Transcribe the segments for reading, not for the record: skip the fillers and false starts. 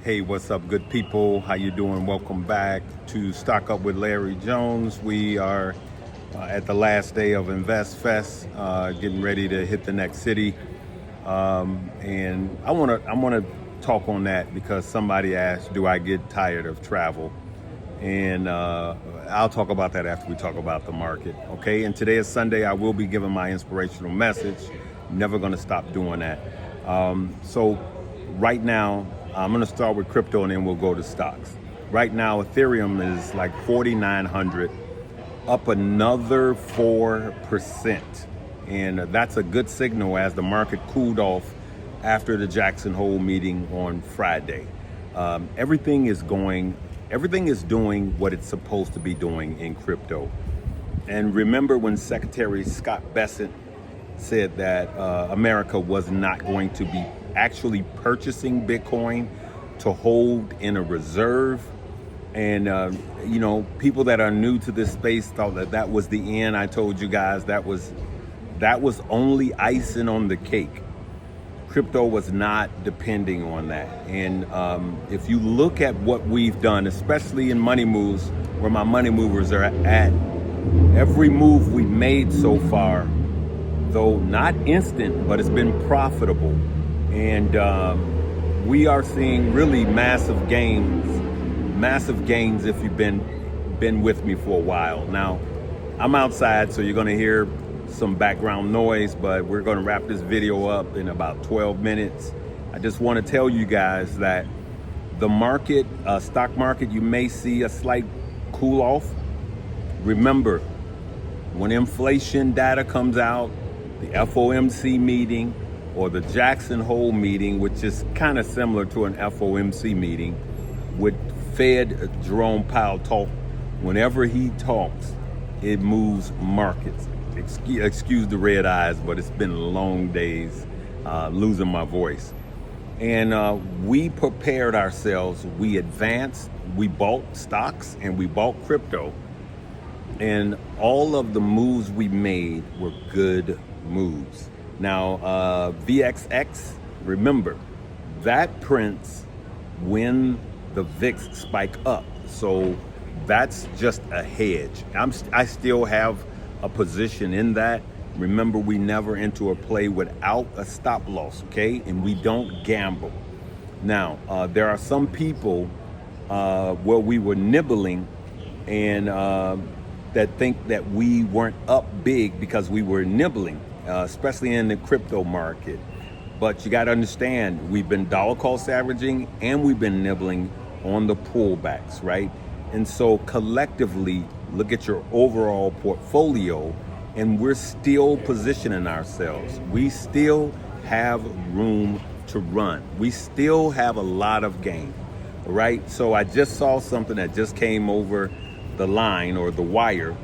Hey, what's up, good people? How you doing? Welcome back to Stock Up with Larry Jones. We are at the last day of Invest Fest, getting ready to hit the next city, and I wanna talk on that because somebody asked, "Do I get tired of travel?" And I'll talk about that after we talk about the market. Okay. And today is Sunday. I will be giving my inspirational message. Never going to stop doing that. So right now, I'm going to start with crypto and then we'll go to stocks. Right now, Ethereum is like 4,900, up another 4%. And that's a good signal as the market cooled off after the Jackson Hole meeting on Friday. Everything is doing what it's supposed to be doing in crypto. And remember when Secretary Scott Bessent said that America was not going to be actually purchasing Bitcoin to hold in a reserve. And, people that are new to this space thought that that was the end. I told you guys that was only icing on the cake. Crypto was not depending on that. And if you look at what we've done, especially in money moves, where my money movers are at, every move we made so far, though not instant, but it's been profitable. And we are seeing really massive gains if you've been with me for a while. Now, I'm outside, so you're gonna hear some background noise, but we're going to wrap this video up in about 12 minutes. I just want to tell you guys that the market, stock market, you may see a slight cool off. Remember, when inflation data comes out, the FOMC meeting or the Jackson Hole meeting, which is kind of similar to an FOMC meeting, with Fed Jerome Powell talk, whenever he talks, it moves markets. Excuse the red eyes, but it's been long days, losing my voice. And we prepared ourselves, we advanced, we bought stocks and we bought crypto. And all of the moves we made were good moves. Now, VXX, remember, that prints when the VIX spike up. So that's just a hedge. I still have a position in that. Remember, we never enter a play without a stop loss, okay? And we don't gamble. Now, there are some people where we were nibbling and that think that we weren't up big because we were nibbling, especially in the crypto market. But you got to understand, we've been dollar cost averaging and we've been nibbling on the pullbacks, right? And so collectively, look at your overall portfolio, and we're still positioning ourselves. We still have room to run. We still have a lot of game, right? So I just saw something that just came over the line or the wire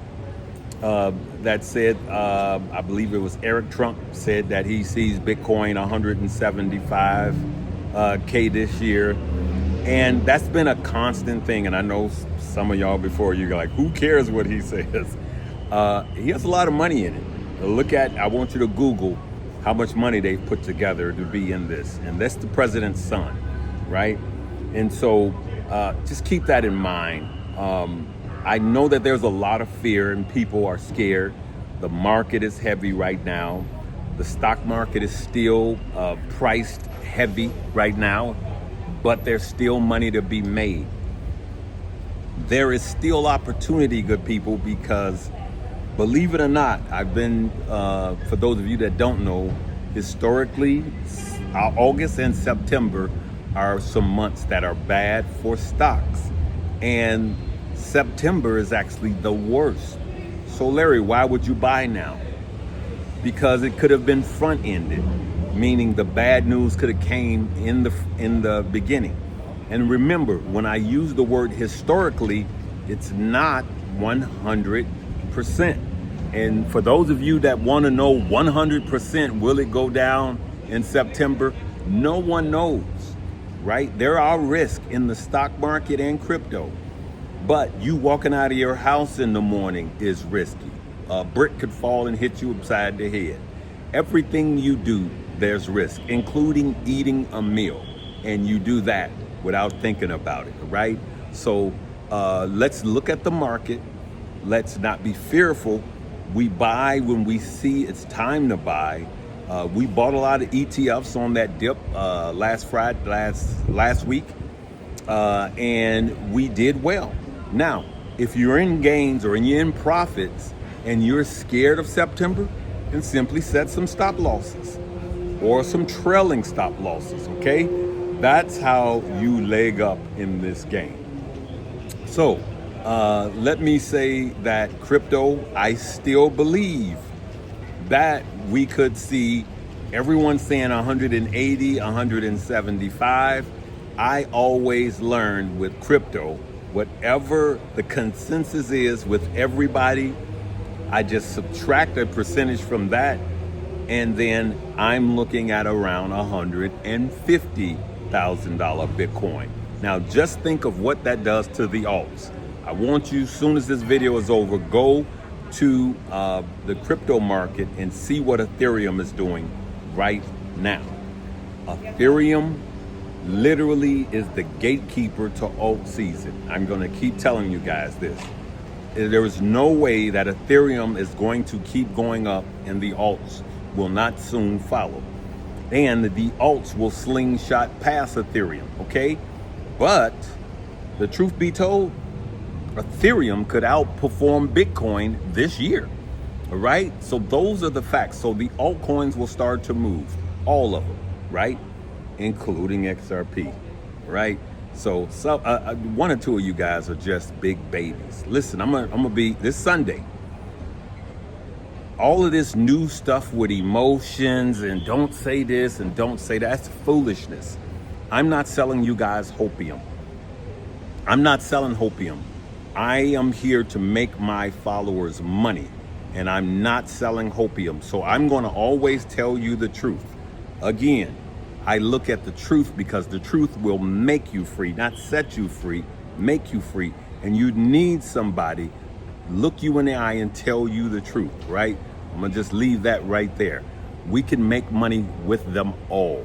that said, I believe it was Eric Trump said that he sees Bitcoin 175K this year. And that's been a constant thing. And I know some of y'all before you're like, who cares what he says? He has a lot of money in it. I want you to Google how much money they've put together to be in this. And that's the president's son, right? And so just keep that in mind. I know that there's a lot of fear and people are scared. The market is heavy right now. The stock market is still priced heavy right now, but there's still money to be made. There is still opportunity, good people, because believe it or not, I've been, for those of you that don't know, historically, August and September are some months that are bad for stocks. And September is actually the worst. So Larry, why would you buy now? Because it could have been front-ended, meaning the bad news could have came in the beginning. And remember, when I use the word historically, it's not 100%. And for those of you that want to know 100%, will it go down in September? No one knows, right? There are risks in the stock market and crypto. But you walking out of your house in the morning is risky. A brick could fall and hit you upside the head. Everything you do, there's risk, including eating a meal. And you do that, without thinking about it, right? So let's look at the market. Let's not be fearful. We buy when we see it's time to buy. We bought a lot of ETFs on that dip last week, and we did well. Now, if you're in gains or you're in profits and you're scared of September, then simply set some stop losses or some trailing stop losses, okay? That's how you leg up in this game. So let me say that crypto, I still believe that we could see everyone saying 180, 175. I always learn with crypto, whatever the consensus is with everybody, I just subtract a percentage from that, and then I'm looking at around $150,000 Bitcoin. Now, just think of what that does to the alts. I want you, as soon as this video is over, go to the crypto market and see what Ethereum is doing right now. Ethereum literally is the gatekeeper to alt season. I'm going to keep telling you guys this. There is no way that Ethereum is going to keep going up and the alts will not soon follow. And the alts will slingshot past Ethereum, okay? But the truth be told, Ethereum could outperform Bitcoin this year, all right? So those are the facts. So the altcoins will start to move, all of them, right? Including XRP, right? So one or two of you guys are just big babies. Listen, I'm gonna be this Sunday. All of this new stuff with emotions and don't say this and don't say that, that's foolishness. I'm not selling you guys hopium. I'm not selling hopium. I am here to make my followers money, and I'm not selling hopium. So I'm going to always tell you the truth. Again, I look at the truth because the truth will make you free, not set you free, make you free. And you need somebody look you in the eye and tell you the truth, right? I'm going to just leave that right there. We can make money with them all.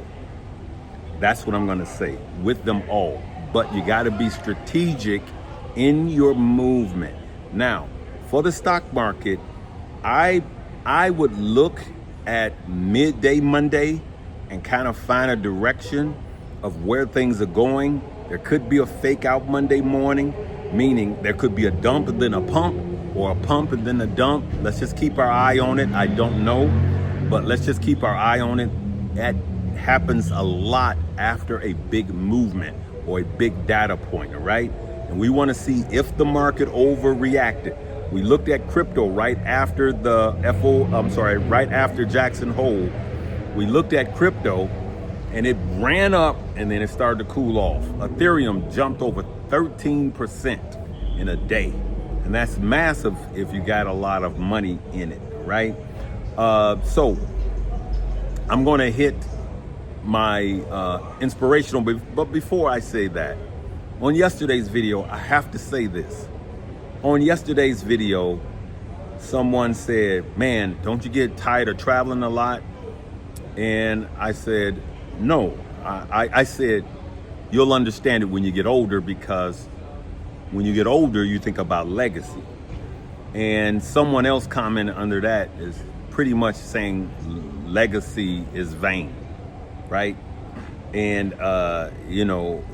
That's what I'm going to say, with them all. But you got to be strategic in your movement. Now, for the stock market, I would look at midday Monday and kind of find a direction of where things are going. There could be a fake out Monday morning, meaning there could be a dump and then a pump, or a pump and then a dump. Let's just keep our eye on it. I don't know, but let's just keep our eye on it. That happens a lot after a big movement or a big data point, all right? And we want to see if the market overreacted. We looked at crypto right after right after Jackson Hole. We looked at crypto and it ran up and then it started to cool off. Ethereum jumped over 13% in a day. And that's massive if you got a lot of money in it, right? So I'm going to hit my inspirational, but before I say that, on yesterday's video, I have to say this. On yesterday's video, someone said, man, don't you get tired of traveling a lot? And I said, no. I said, you'll understand it when you get older, because when you get older, you think about legacy. And someone else commented under that is pretty much saying legacy is vain, right? And,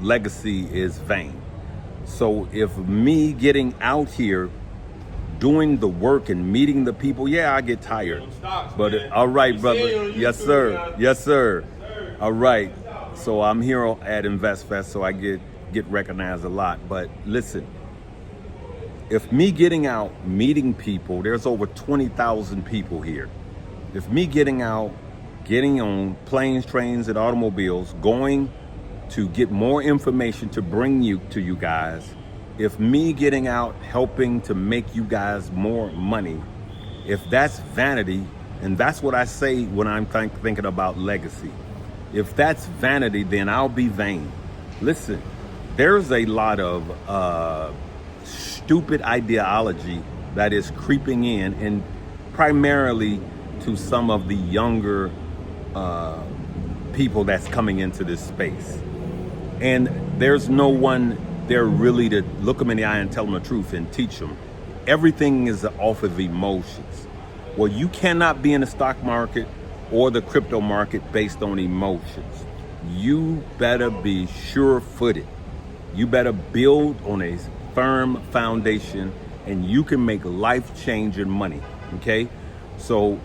legacy is vain. So if me getting out here, doing the work and meeting the people, yeah, I get tired. But all right, brother. Yes, sir. Yes, sir. All right. So I'm here at InvestFest, so I get recognized a lot. But listen, if me getting out, meeting people, there's over 20,000 people here. If me getting out, getting on planes, trains, and automobiles, going to get more information to bring you to you guys, if me getting out, helping to make you guys more money, if that's vanity, and that's what I say when I'm thinking about legacy, if that's vanity, then I'll be vain. Listen, there's a lot of stupid ideology that is creeping in, and primarily to some of the younger people that's coming into this space. And There's no one there really to look them in the eye and tell them the truth and teach them. Everything is off of emotions. Well, you cannot be in the stock market or the crypto market based on emotions. You better be sure-footed. You better build on a firm foundation, and you can make life-changing money, okay? So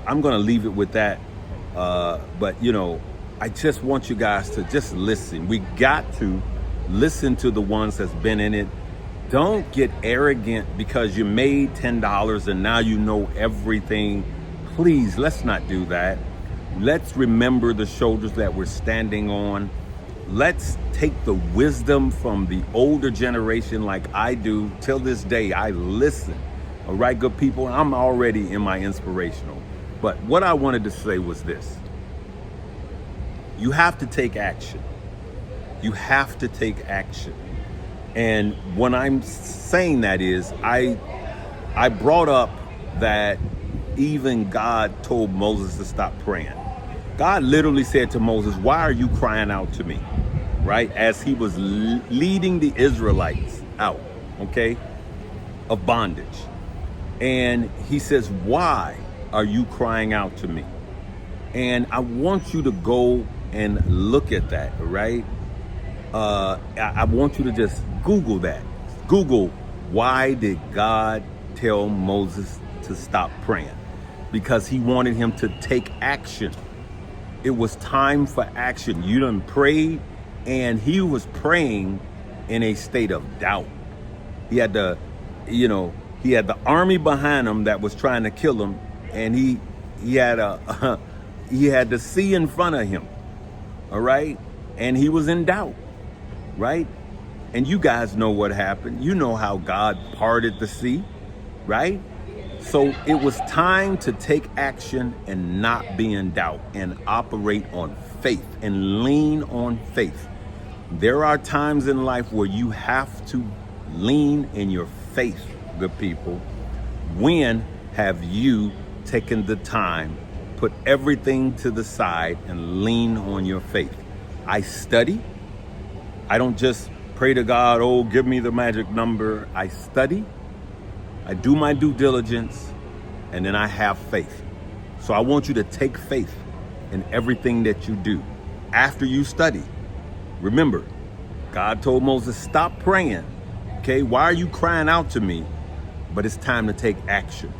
I'm gonna leave it with that. But I just want you guys to just listen. We got to listen to the ones that's been in it. Don't get arrogant because you made $10 and now you know everything. Please, let's not do that. Let's remember the shoulders that we're standing on. Let's take the wisdom from the older generation like I do. Till this day, I listen. All right, good people, I'm already in my inspirational. But what I wanted to say was this. You have to take action. You have to take action. And when I'm saying that is, I brought up that even God told Moses to stop praying. God literally said to Moses, why are you crying out to me? Right? As he was leading the Israelites out, okay, of bondage. And he says, why are you crying out to me? And I want you to go and look at that, right? I want you to just Google that. Google, why did God tell Moses to stop praying? Because he wanted him to take action. It was time for action. You done prayed, and he was praying in a state of doubt. He had the army behind him that was trying to kill him, and he had the sea in front of him. All right, and he was in doubt, right? And you guys know what happened. You know how God parted the sea, right? So it was time to take action and not be in doubt and operate on faith and lean on faith. There are times in life where you have to lean in your faith, good people. When have you taken the time, put everything to the side and lean on your faith? I study. I don't just pray to God, oh, give me the magic number. I study. I do my due diligence, and then I have faith. So I want you to take faith in everything that you do. After you study, remember, God told Moses, stop praying. Okay, why are you crying out to me? But it's time to take action.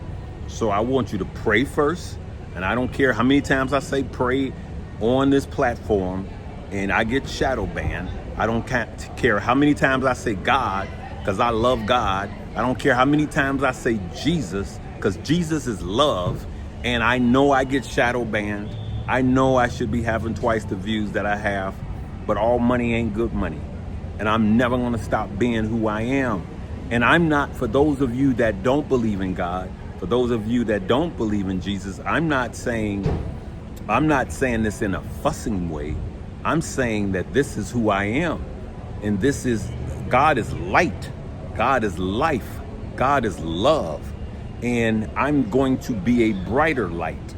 So I want you to pray first. And I don't care how many times I say pray on this platform and I get shadow banned. I don't care how many times I say God, because I love God. I don't care how many times I say Jesus, because Jesus is love. And I know I get shadow banned. I know I should be having twice the views that I have, but all money ain't good money. And I'm never going to stop being who I am. And I'm not, for those of you that don't believe in God, for those of you that don't believe in Jesus, I'm not saying this in a fussing way. I'm saying that this is who I am. And this is, God is light. God is life. God is love. And I'm going to be a brighter light.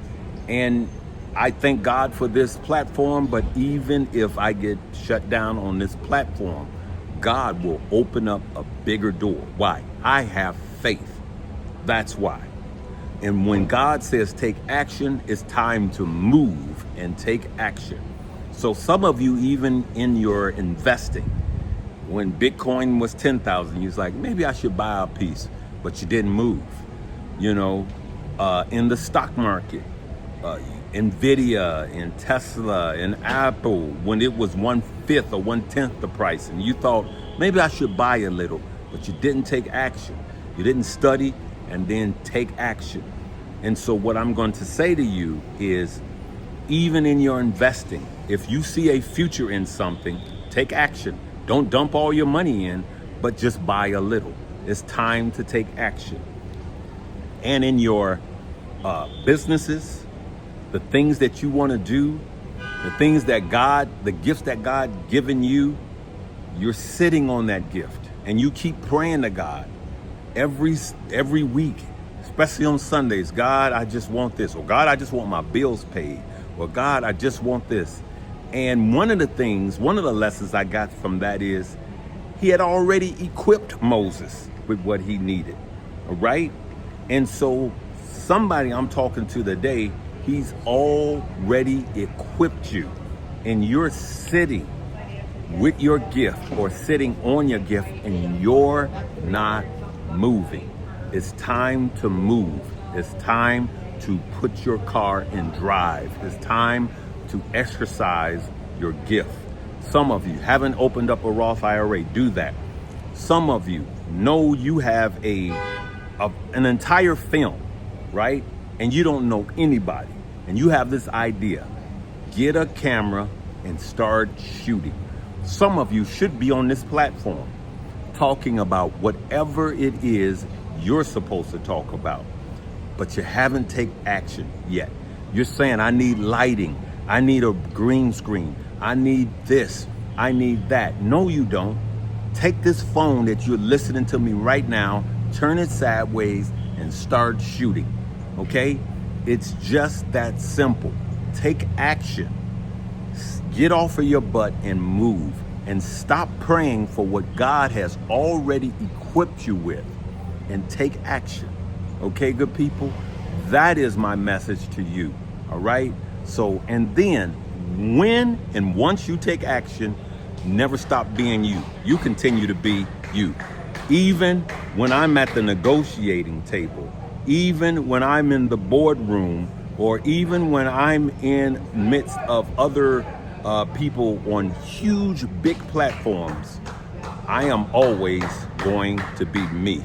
And I thank God for this platform, but even if I get shut down on this platform, God will open up a bigger door. Why? I have faith. That's why. And when God says take action, it's time to move and take action. So some of you, even in your investing, when Bitcoin was 10,000, you was like, maybe I should buy a piece, but you didn't move. In the stock market, Nvidia and Tesla and Apple, when it was 1/5 or 1/10 the price, and you thought maybe I should buy a little, but you didn't take action. You didn't study and then take action. And so what I'm going to say to you is, even in your investing, if you see a future in something, take action. Don't dump all your money in, but just buy a little. It's time to take action. And in your businesses, the things that you want to do, the things that the gifts that God given you, you're sitting on that gift and you keep praying to God every week, especially on Sundays. God, I just want this, or God, I just want my bills paid, or God, I just want this. And one of the lessons I got from that is he had already equipped Moses with what he needed, all right? And so somebody I'm talking to today, he's already equipped you, and you're sitting with your gift or sitting on your gift and you're not moving. It's time to move. It's time to put your car in drive. It's time to exercise your gift. Some of you haven't opened up a Roth IRA. Do that. Some of you know you have an entire film, right? And you don't know anybody. And you have this idea. Get a camera and start shooting. Some of you should be on this platform talking about whatever it is you're supposed to talk about, but you haven't taken action yet. You're saying, I need lighting. I need a green screen. I need this. I need that. No, you don't. Take this phone that you're listening to me right now, turn it sideways and start shooting. Okay? It's just that simple. Take action. Get off of your butt and move, and stop praying for what God has already equipped you with, and take action. Okay, good people? That is my message to you. All right? So, and then once you take action, never stop being you. You continue to be you. Even when I'm at the negotiating table, even when I'm in the boardroom, or even when I'm in midst of other people on huge, big platforms, I am always going to be me,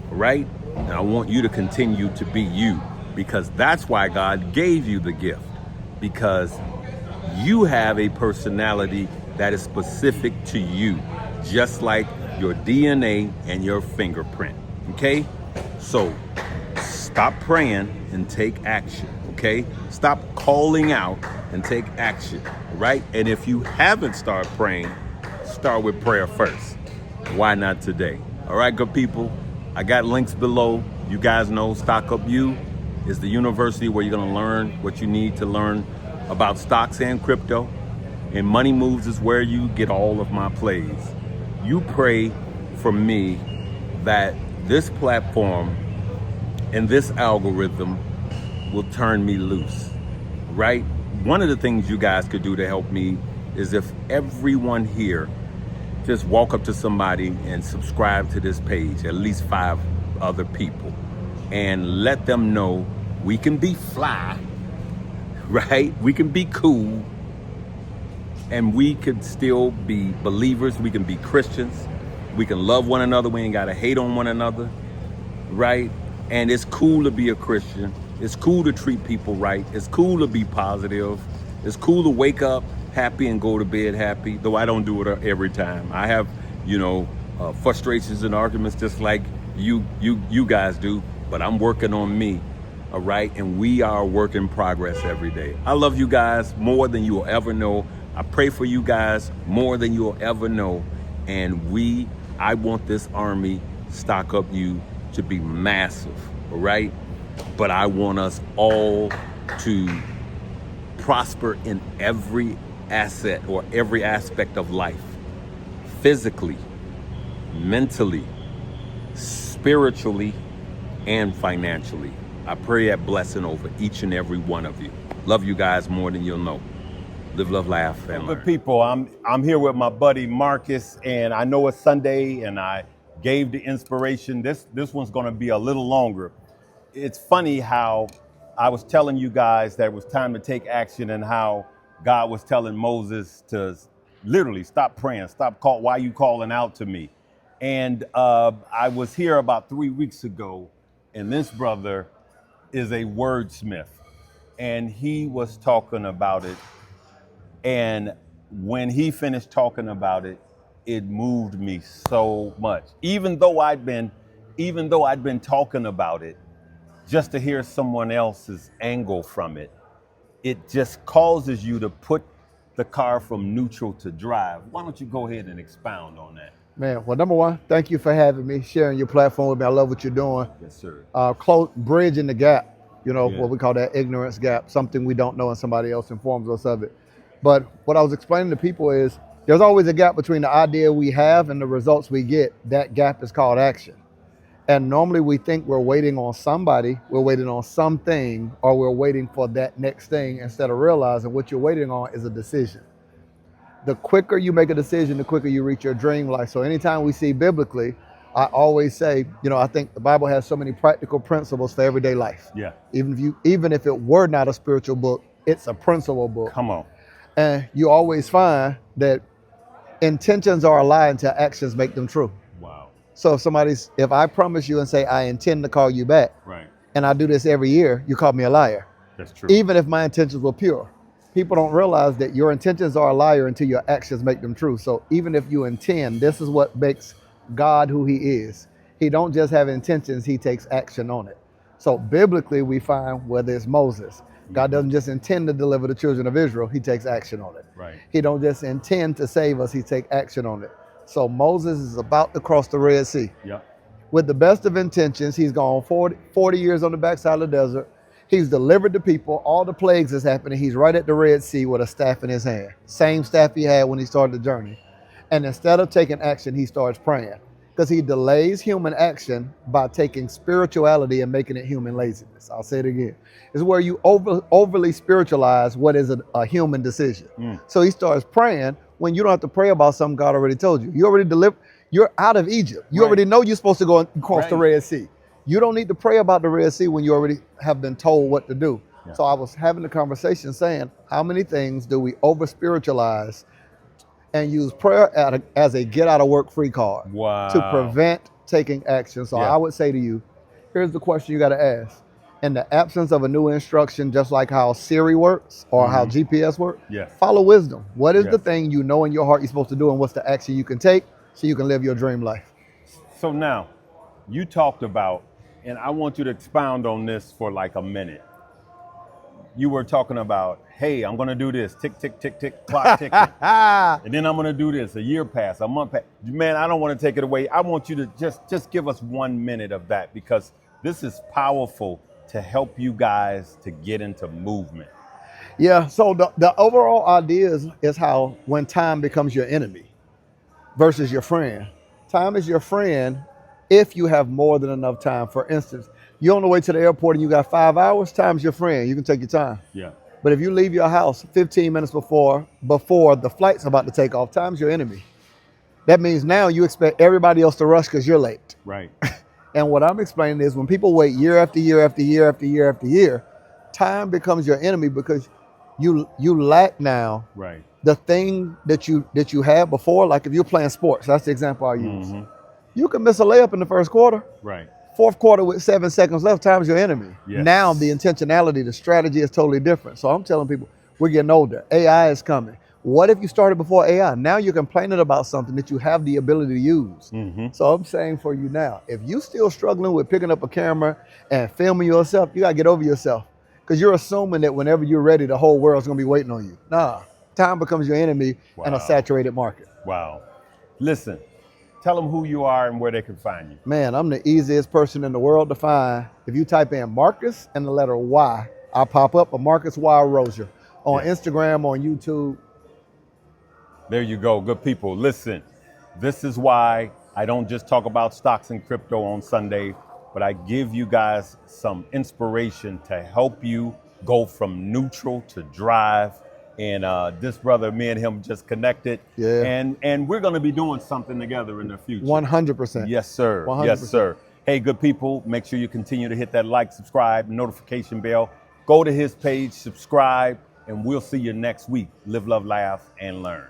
right? And I want you to continue to be you, because that's why God gave you the gift, because you have a personality that is specific to you, just like your DNA and your fingerprint, okay? So stop praying and take action, okay? Stop calling out and take action, right? And if you haven't started praying, start with prayer first. Why not today? All right, good people, I got links below. You guys know Stock Up U is the university where you're gonna learn what you need to learn about stocks and crypto. And Money Moves is where you get all of my plays. You pray for me that this platform and this algorithm will turn me loose, right? One of the things you guys could do to help me is if everyone here just walk up to somebody and subscribe to this page, at least 5 other people, and let them know we can be fly, right? We can be cool, and we can still be believers. We can be Christians. We can love one another. We ain't gotta hate on one another, right? And it's cool to be a Christian. It's cool to treat people right. It's cool to be positive. It's cool to wake up happy and go to bed happy, though I don't do it every time. I have, frustrations and arguments just like you guys do, but I'm working on me, all right? And we are a work in progress every day. I love you guys more than you will ever know. I pray for you guys more than you'll ever know. And I want this army, Stock Up U, to be massive, all right? But I want us all to prosper in every asset or every aspect of life, physically, mentally, spiritually, and financially. I pray that blessing over each and every one of you. Love you guys more than you'll know. Live, love, laugh, and learn. Good people, I'm here with my buddy Marcus, and I know it's Sunday, and I gave the inspiration. This one's going to be a little longer. It's funny how I was telling you guys that it was time to take action, and how God was telling Moses to literally stop praying, why are you calling out to me? And I was here about 3 weeks ago, and this brother is a wordsmith, and he was talking about it. And when he finished talking about it, it moved me so much. Even though I'd been talking about it, just to hear someone else's angle from it, it just causes you to put the car from neutral to drive. Why don't you go ahead and expound on that? Man, well, number one, thank you for having me, sharing your platform with me. I love what you're doing. Yes, sir. Bridging the gap, what we call that ignorance gap, something we don't know and somebody else informs us of it. But what I was explaining to people is there's always a gap between the idea we have and the results we get. That gap is called action. And normally we think we're waiting on somebody, we're waiting on something, or we're waiting for that next thing instead of realizing what you're waiting on is a decision. The quicker you make a decision, the quicker you reach your dream life. So anytime we see biblically, I always say, I think the Bible has so many practical principles for everyday life. Yeah. Even if it were not a spiritual book, it's a principle book. Come on. And you always find that intentions are a lie until actions make them true. Wow. So if I promise you and say, I intend to call you back, Right. and I do this every year, you call me a liar. That's true. Even if my intentions were pure. People don't realize that your intentions are a liar until your actions make them true. So even if you intend, this is what makes God who he is. He don't just have intentions, he takes action on it. So biblically we find whether it's Moses, God doesn't just intend to deliver the children of Israel, he takes action on it. Right. He don't just intend to save us, he takes action on it. So Moses is about to cross the Red Sea. Yep. With the best of intentions, he's gone 40 years on the backside of the desert. He's delivered the people. All the plagues is happening. He's right at the Red Sea with a staff in his hand. Same staff he had when he started the journey. And instead of taking action, he starts praying. Because he delays human action by taking spirituality and making it human laziness. I'll say it again. It's where you overly spiritualize what is a human decision. So he starts praying when you don't have to pray about something God already told you. You already delivered. You're out of Egypt. You already know you're supposed to go and cross the Red Sea. You don't need to pray about the Red Sea when you already have been told what to do. Yeah. So I was having a conversation saying, how many things do we over spiritualize and use prayer as a get out of work free card to prevent taking action? So I would say to you, here's the question you got to ask. In the absence of a new instruction, just like how Siri works or how GPS works, follow wisdom. What is the thing you know in your heart you're supposed to do, and what's the action you can take so you can live your dream life? So now, you talked about, and I want you to expound on this for like a minute. You were talking about, hey, I'm going to do this, tick, tick, tick, tick, clock ticking. And then I'm going to do this, a year pass, a month pass. Man, I don't want to take it away. I want you to just give us 1 minute of that, because this is powerful to help you guys to get into movement. Yeah, so the overall idea is how when time becomes your enemy versus your friend. Time is your friend if you have more than enough time. For instance, you're on the way to the airport and you got 5 hours, time's your friend. You can take your time. Yeah. But if you leave your house 15 minutes before the flight's about to take off, time's your enemy. That means now you expect everybody else to rush because you're late. Right. And what I'm explaining is when people wait year after year after year after year after year, time becomes your enemy because you lack now the thing that you had before. Like if you're playing sports, that's the example I use. You can miss a layup in the first quarter. Right. Fourth quarter with 7 seconds left, time's your enemy. Yes. Now the intentionality, the strategy is totally different. So I'm telling people, we're getting older. AI is coming. What if you started before AI? Now you're complaining about something that you have the ability to use. So I'm saying for you now, if you still struggling with picking up a camera and filming yourself, you gotta get over yourself. Because you're assuming that whenever you're ready, the whole world's gonna be waiting on you. Nah, time becomes your enemy in a saturated market. Wow. Listen, tell them who you are and where they can find you. Man, I'm the easiest person in the world to find. If you type in Marcus and the letter Y, I'll pop up a marcusyrosier on Instagram, on YouTube. There you go, good people. Listen, this is why I don't just talk about stocks and crypto on Sunday, but I give you guys some inspiration to help you go from neutral to drive. And this brother, me and him just connected. Yeah. And we're going to be doing something together in the future. 100%. Yes, sir. 100%. Yes, sir. Hey, good people, make sure you continue to hit that like, subscribe, notification bell. Go to his page, subscribe, and we'll see you next week. Live, love, laugh, and learn.